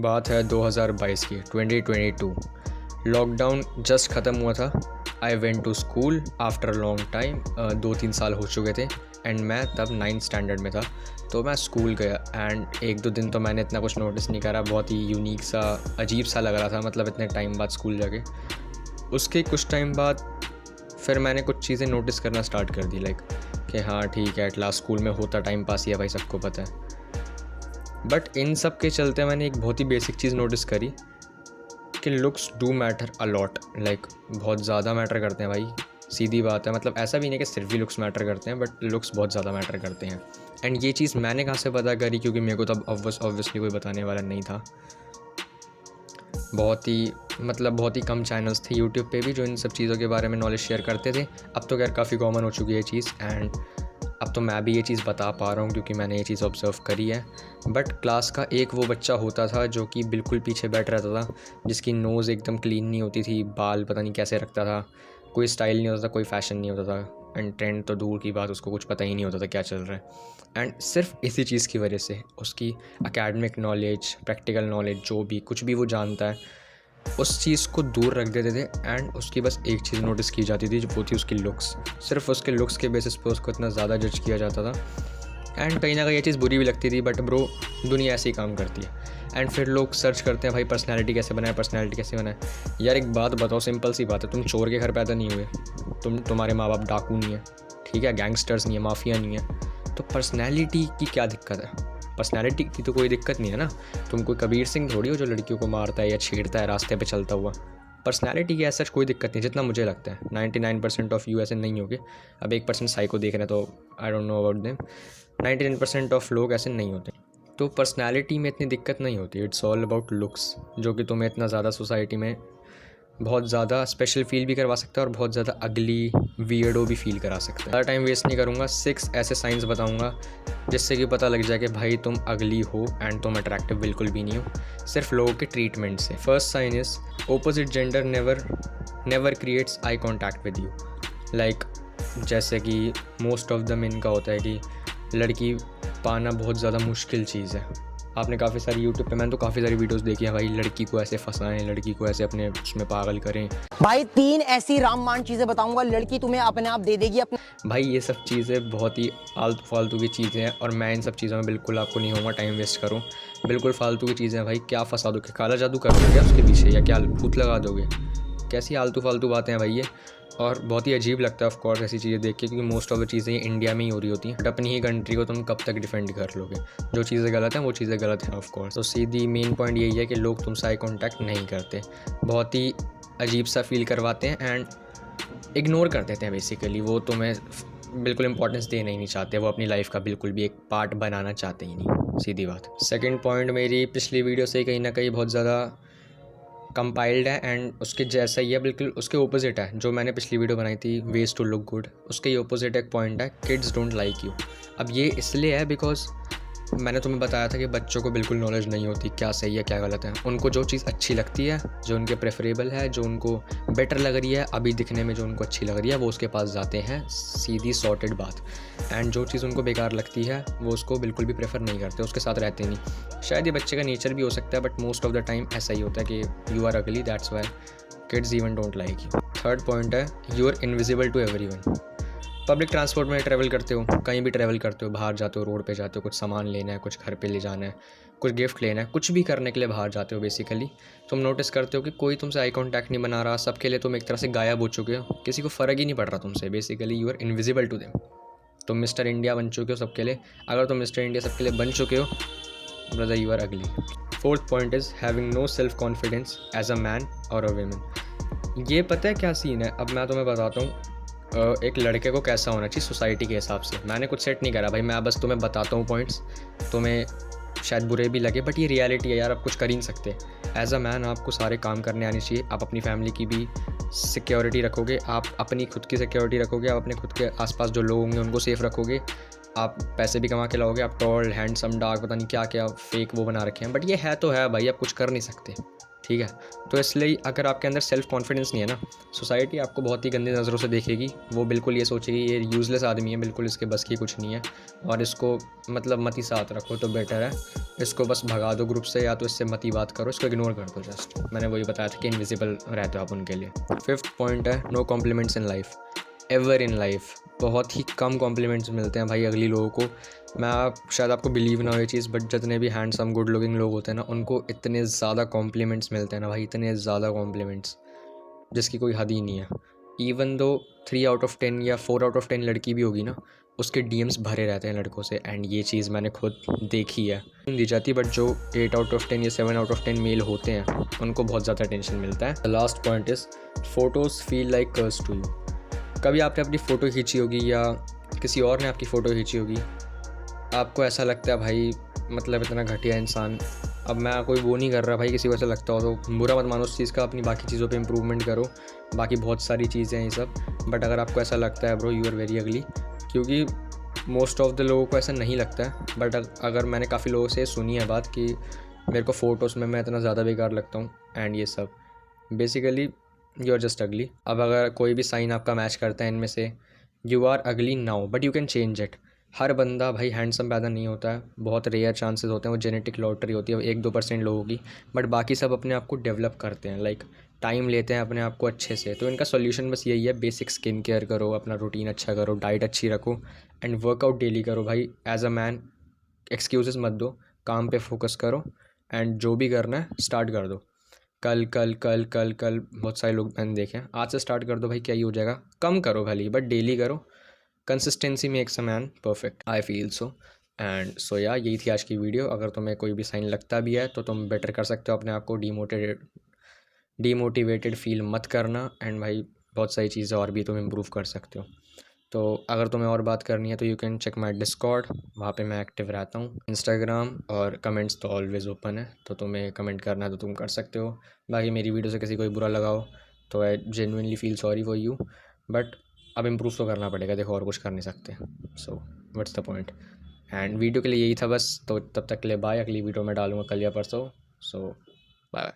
बात है 2022 की, 2022। लॉकडाउन जस्ट ख़त्म हुआ था। I went to school after long time. 2-3 साल हो चुके थे एंड मैं तब 9th स्टैंडर्ड में था। तो मैं स्कूल गया एंड 1-2 दिन तो मैंने इतना कुछ नोटिस नहीं करा। बहुत ही यूनिक सा, अजीब सा लग रहा था, मतलब इतने टाइम बाद स्कूल जाके। उसके कुछ टाइम बाद फिर मैंने कुछ चीज़ें नोटिस करना स्टार्ट कर दी, लाइक कि हाँ ठीक है, एट लास्ट स्कूल में होता टाइम पास ही है भाई, सबको पता है। बट इन सब के चलते मैंने एक बहुत ही बेसिक चीज़ नोटिस करी कि looks do matter a lot. Like बहुत ज़्यादा मैटर करते हैं भाई, सीधी बात है। मतलब ऐसा भी नहीं कि सिर्फ ही लुक्स मैटर करते हैं, बट लुक्स बहुत ज़्यादा मैटर करते हैं। एंड ये चीज़ मैंने कहाँ से पता करी, क्योंकि मेरे को तब ऑब्वियसली कोई बताने वाला नहीं था। बहुत ही कम चैनल्स थे यूट्यूब पे भी जो इन सब चीज़ों के बारे में नॉलेज शेयर करते थे। अब तो खैर काफ़ी कॉमन हो चुकी है ये चीज़, एंड अब तो मैं भी ये चीज़ बता पा रहा हूँ क्योंकि मैंने ये चीज़ ऑब्ज़र्व करी है। बट क्लास का एक वो बच्चा होता था जो कि बिल्कुल पीछे बैठ रहता था, जिसकी नोज़ एकदम क्लीन नहीं होती थी, बाल पता नहीं कैसे रखता था, कोई स्टाइल नहीं होता था, कोई फ़ैशन नहीं होता था, एंड ट्रेंड तो दूर की बात, उसको कुछ पता ही नहीं होता था क्या चल रहा है। एंड सिर्फ इसी चीज़ की वजह से उसकी एकेडमिक नॉलेज, प्रैक्टिकल नॉलेज, जो भी कुछ भी वो जानता है, उस चीज़ को दूर रख देते थे। एंड उसकी बस एक चीज़ नोटिस की जाती थी, जो वो थी उसकी लुक्स। सिर्फ उसके लुक्स के बेसिस पे उसको इतना ज़्यादा जज किया जाता था। एंड कहीं ना कहीं ये चीज़ बुरी भी लगती थी, बट ब्रो दुनिया ऐसे ही काम करती है। एंड फिर लोग सर्च करते हैं भाई पर्सनैलिटी कैसे बनाए, पर्सनैलिटी कैसे बनाए। यार एक बात बताओ, सिंपल सी बात है, तुम चोर के घर पैदा नहीं हुए, तुम्हारे माँ बाप डाकू नहीं है, ठीक है, गैंगस्टर्स नहीं है, माफिया नहीं है, तो पर्सनैलिटी की क्या दिक्कत है? पर्सनैलिटी की तो कोई दिक्कत नहीं है ना। तुम कोई कबीर सिंह थोड़ी हो जो लड़कियों को मारता है या छेड़ता है रास्ते पे चलता हुआ। पर्सनैलिटी की ऐसा कोई दिक्कत नहीं, जितना मुझे लगता है 99% ऑफ यू ऐसे नहीं होगे। अब 1% साइको देख रहे हैं तो I don't know about them. 99% of लोग ऐसे नहीं होते। तो पर्सनैलिटी में इतनी दिक्कत नहीं होती, इट्स ऑल अबाउट लुक्स, जो कि तुम्हें इतना ज़्यादा सोसाइटी में बहुत ज़्यादा स्पेशल फील भी करवा सकता है और बहुत ज़्यादा अगली वियर्डो भी फील करा सकता है। ज़्यादा टाइम वेस्ट नहीं करूँगा, 6 ऐसे साइंस बताऊँगा जिससे कि पता लग जाए कि भाई तुम अगली हो एंड तुम अट्रैक्टिव बिल्कुल भी नहीं हो, सिर्फ लोगों के ट्रीटमेंट से। First sign is opposite gender never creates eye contact with you. Like जैसे कि मोस्ट ऑफ द मेन का होता है कि लड़की पाना बहुत ज़्यादा मुश्किल चीज़ है। आपने काफ़ी सारी यूट्यूब पे, मैंने तो काफ़ी सारी वीडियोस देखी हैं भाई, लड़की को ऐसे फंसाएं, लड़की को ऐसे अपने उसमें पागल करें। भाई 3 ऐसी रामबाण चीजें बताऊंगा, लड़की तुम्हें अपने आप दे देगी अपने। भाई ये सब चीज़ें बहुत ही आलतू फालतू की चीज़ें हैं और मैं इन सब चीज़ों में बिल्कुल आपको नहीं होगा टाइम वेस्ट करूँ। बिल्कुल फालतू की चीज़ें हैं भाई। क्या फंसा दोगे? काला जादू कर दोगे क्या उसके पीछे, या क्या भूत लगा दोगे? कैसी आलतू फालतू बातें हैं भाई ये। और बहुत ही अजीब लगता है ऑफ कोर्स ऐसी चीज़ें देख के, क्योंकि मोस्ट ऑफ द चीज़ें इंडिया में ही हो रही होती हैं। बट अपनी ही कंट्री को तुम कब तक डिफेंड कर लोगे? जो चीज़ें गलत हैं वो चीज़ें गलत हैं ऑफ कोर्स। तो सीधी मेन पॉइंट यही है कि लोग तुमसे आई कॉन्टैक्ट नहीं करते, बहुत ही अजीब सा फील करवाते हैं एंड इग्नोर कर देते हैं बेसिकली। वो तुम्हें बिल्कुल इंपॉर्टेंस देना ही नहीं चाहते, वो अपनी लाइफ का बिल्कुल भी एक पार्ट बनाना चाहते ही नहीं, सीधी बात। सेकंड पॉइंट मेरी पिछली वीडियो से कहीं ना कहीं बहुत ज़्यादा कंपाइल्ड है एंड उसके जैसा ही है, बिल्कुल उसके ओपोजिट है। जो मैंने पिछली वीडियो बनाई थी वेज टू लुक गुड, उसके ही ओपोजिट एक पॉइंट है, किड्स डोंट लाइक यू। अब ये इसलिए है बिकॉज मैंने तुम्हें बताया था कि बच्चों को बिल्कुल नॉलेज नहीं होती क्या सही है क्या गलत है। उनको जो चीज़ अच्छी लगती है, जो उनके प्रेफरेबल है, जो उनको बेटर लग रही है अभी दिखने में, जो उनको अच्छी लग रही है, वो उसके पास जाते हैं, सीधी सॉर्टेड बात। एंड जो चीज़ उनको बेकार लगती है वो उसको बिल्कुल भी प्रेफर नहीं करते, उसके साथ रहते नहीं। शायद ये बच्चे का नेचर भी हो सकता है, but most of the time ऐसा ही होता है कि you are ugly, that's why kids even don't like you. Third point है, you are invisible to everyone. Public transport में ट्रैवल करते हो, कहीं भी ट्रैवल करते हो, बाहर जाते हो, रोड पे जाते हो, कुछ सामान लेना है, कुछ घर पे ले जाना है, कुछ गिफ्ट लेना है, कुछ भी करने के लिए बाहर जाते हो, बेसिकली तुम नोटिस करते हो कि कोई तुमसे आई कॉन्टैक्ट नहीं बना रहा, सबके लिए तुम एक तरह से गायब हो चुके हो, किसी को फ़र्क ही नहीं पड़ रहा तुमसे, basically you are invisible to them. तुम मिस्टर इंडिया बन चुके हो सबके लिए। अगर तुम मिस्टर इंडिया सबके लिए बन चुके हो, brother you are ugly. Fourth point is having no self confidence as a man और अ वेमेन। ये पता है क्या सीन है? अब मैं तुम्हें बताता हूँ एक लड़के को कैसा होना चाहिए सोसाइटी के हिसाब से। मैंने कुछ सेट नहीं करा भाई, मैं बस तुम्हें बताता हूँ पॉइंट्स, तुम्हें शायद बुरे भी लगे बट ये रियलिटी है यार, आप कुछ कर ही नहीं सकते। एज अ मैन आपको सारे काम करने आने चाहिए, आप अपनी फैमिली की भी सिक्योरिटी रखोगे, आप अपनी खुद की सिक्योरिटी रखोगे, आप अपने खुद के आसपास जो लोग होंगे उनको सेफ रखोगे, आप पैसे भी कमा के लाओगे, आप टॉल हैंडसम डार्क पता नहीं क्या क्या फेक वो बना रखे हैं, बट ये है तो है भाई, आप कुछ कर नहीं सकते, ठीक है। तो इसलिए अगर आपके अंदर सेल्फ़ कॉन्फिडेंस नहीं है ना, सोसाइटी आपको बहुत ही गंदी नज़रों से देखेगी। वो बिल्कुल ये सोचेगी ये यूज़लेस आदमी है, बिल्कुल इसके बस की कुछ नहीं है और इसको मतलब मत ही साथ रखो तो बेटर है। इसको बस भगा दो ग्रुप से या तो इससे मत ही बात करो, इसको इग्नोर कर दो जस्ट। मैंने वही बताया था कि इनविजिबल रहते हो आप उनके लिए। 5th पॉइंट है no compliments in life. Ever in life बहुत ही कम कॉम्प्लीमेंट्स मिलते हैं भाई अगली लोगों को। मैं आप शायद आपको बिलीव ना हो ये चीज़, बट जितने भी हैंडसम गुड लुकिंग लोग होते हैं ना, उनको इतने ज़्यादा कॉम्प्लीमेंट्स मिलते हैं ना भाई, इतने ज़्यादा कॉम्प्लीमेंट्स जिसकी कोई हद ही नहीं है। इवन दो 3 आउट ऑफ 10 या 4 आउट ऑफ 10 लड़की भी होगी ना, उसके डीएम्स भरे रहते हैं लड़कों से। एंड ये चीज़ मैंने खुद देखी है, नहीं दी जाती, बट जो 8 आउट ऑफ 10 या 7 आउट ऑफ 10 मेल होते हैं उनको बहुत ज़्यादा टेंशन मिलता है। The last point is photos feel like curse to you. कभी आपने अपनी फ़ोटो खींची होगी या किसी और ने आपकी फ़ोटो खींची होगी, आपको ऐसा लगता है भाई मतलब इतना घटिया इंसान। अब मैं कोई वो नहीं कर रहा भाई, किसी को ऐसा लगता हो तो बुरा मत मानो उस चीज़ का, अपनी बाकी चीज़ों पे इम्प्रूवमेंट करो, बाकी बहुत सारी चीज़ें हैं ये सब। बट अगर आपको ऐसा लगता है bro, you are very ugly, क्योंकि मोस्ट ऑफ द लोगों को ऐसा नहीं लगता है। बट अगर मैंने काफ़ी लोगों से सुनी है बात कि मेरे को फ़ोटोज़ में मैं इतना ज़्यादा बेकार लगता हूँ एंड ये सब, बेसिकली यू आर जस्ट अगली। अब अगर कोई भी साइन आपका मैच करता है इनमें से, you are ugly now but you can change it. हर बंदा भाई हैंडसम पैदा नहीं होता है, बहुत रेयर चांसेस होते हैं, वो जेनेटिक लॉटरी होती है 1-2% लोगों की। बट बाकी सब अपने आप को डेवलप करते हैं, लाइक टाइम लेते हैं अपने आप को अच्छे से। तो इनका सॉल्यूशन बस यही है, बेसिक स्किन केयर करो, अपना रूटीन अच्छा करो, डाइट अच्छी रखो एंड वर्कआउट डेली करो भाई। एज अ मैन एक्सक्यूज़ेस मत दो, काम पे फोकस करो एंड जो भी करना है स्टार्ट कर दो। कल कल कल कल कल बहुत सारे लोग मैंने देखे हैं, आज से स्टार्ट कर दो भाई, क्या ही हो जाएगा। कम करो भले बट डेली करो। Consistency makes a man perfect, I feel so. And so या यही थी आज की वीडियो। अगर तुम्हें कोई भी साइन लगता भी है तो तुम बेटर कर सकते हो अपने आप को, डीमोटिवेटेड फील मत करना। एंड भाई बहुत सारी चीज़ें और भी तुम इम्प्रूव कर सकते हो। तो अगर तुम्हें और बात करनी है तो you can check my discord, वहाँ पे मैं एक्टिव रहता हूँ। इंस्टाग्राम और कमेंट्स तो ऑलवेज़ ओपन है, तो तुम्हें कमेंट करना है तो तुम कर सकते हो। बाकी मेरी वीडियो से किसी को बुरा लगाओ तो I genuinely feel sorry for you, but अब इम्प्रूव तो करना पड़ेगा, देखो और कुछ कर नहीं सकते। So what's the point. And video के लिए यही था बस, तो तब तक के लिए बाय। अगली वीडियो में डालूंगा कल या परसों। सो बाय।